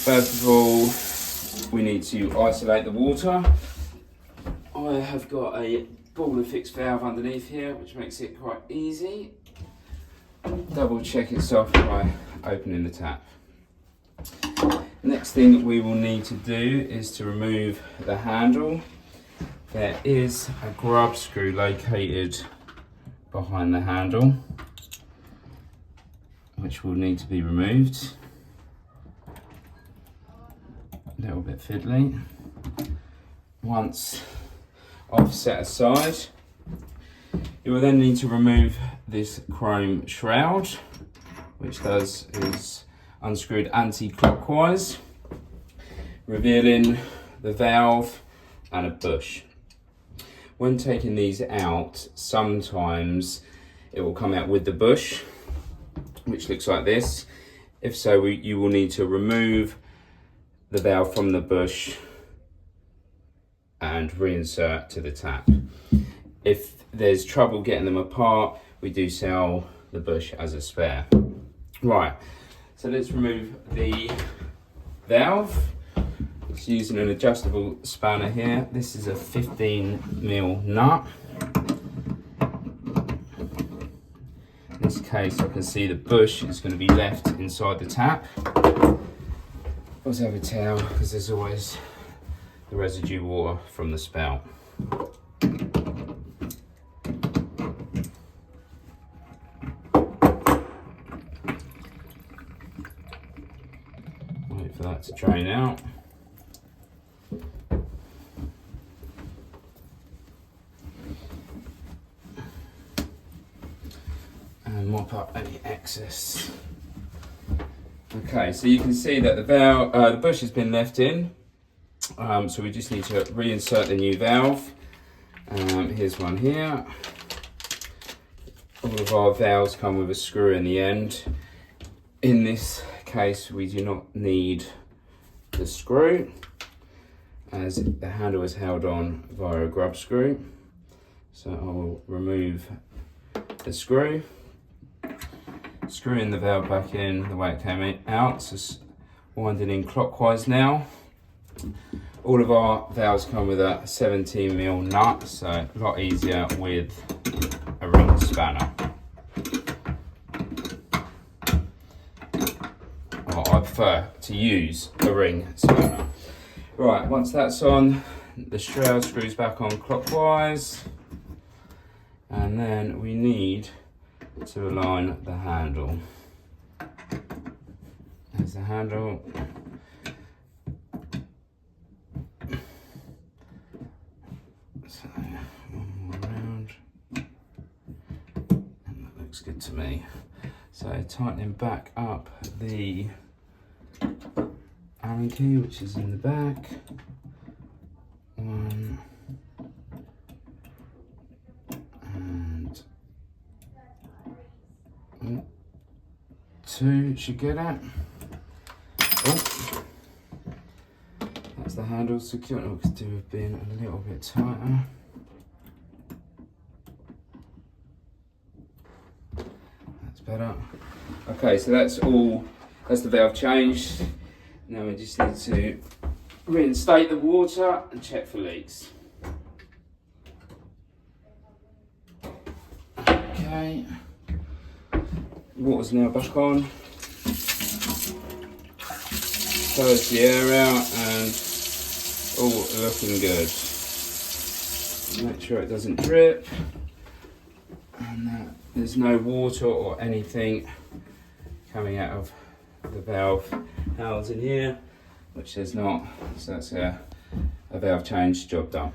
First of all, we need to isolate the water. I have got a ball and fixed valve underneath here, which makes it quite easy. Double check itself by opening the tap. Next thing we will need to do is to remove the handle. There is a grub screw located behind the handle, which will need to be removed. A little bit fiddly. Once offset aside, you will then need to remove this chrome shroud, which is unscrewed anti-clockwise, revealing the valve and a bush. When taking these out, sometimes it will come out with the bush, which looks like this. If so, you will need to remove the valve from the bush and reinsert to the tap. If there's trouble getting them apart, we do sell the bush as a spare. Right, so let's remove the valve. It's using an adjustable spanner here. This is a 15mm nut. In this case, I can see the bush is going to be left inside the tap. Also have a towel, because there's always the residue water from the spout. Wait for that to drain out. And mop up any excess. Okay, so you can see that the bush has been left in. So we just need to reinsert the new valve. Here's one here. All of our valves come with a screw in the end. In this case, we do not need the screw, as the handle is held on via a grub screw. So I will remove the screw, screwing the valve back in the way it came out, so winding in clockwise now. All of our valves come with a 17mm nut, so a lot easier with a ring spanner. Or I prefer to use a ring spanner. Right, once that's on, the shroud screws back on clockwise, and then we need to align the handle. There's the handle. So one more round, and that looks good to me. So tightening back up the Allen key, which is in the back. 1 and 2 should get it. Oh, that's the handle secure. It looks to have been a little bit tighter. That's better. Okay, so that's the valve changed. Now we just need to reinstate the water and check for leaks. Okay, water's now back on. Close the air out and all looking good. Make sure it doesn't drip and that there's no water or anything coming out of the valve housing here, which there's not, so that's a valve change job done.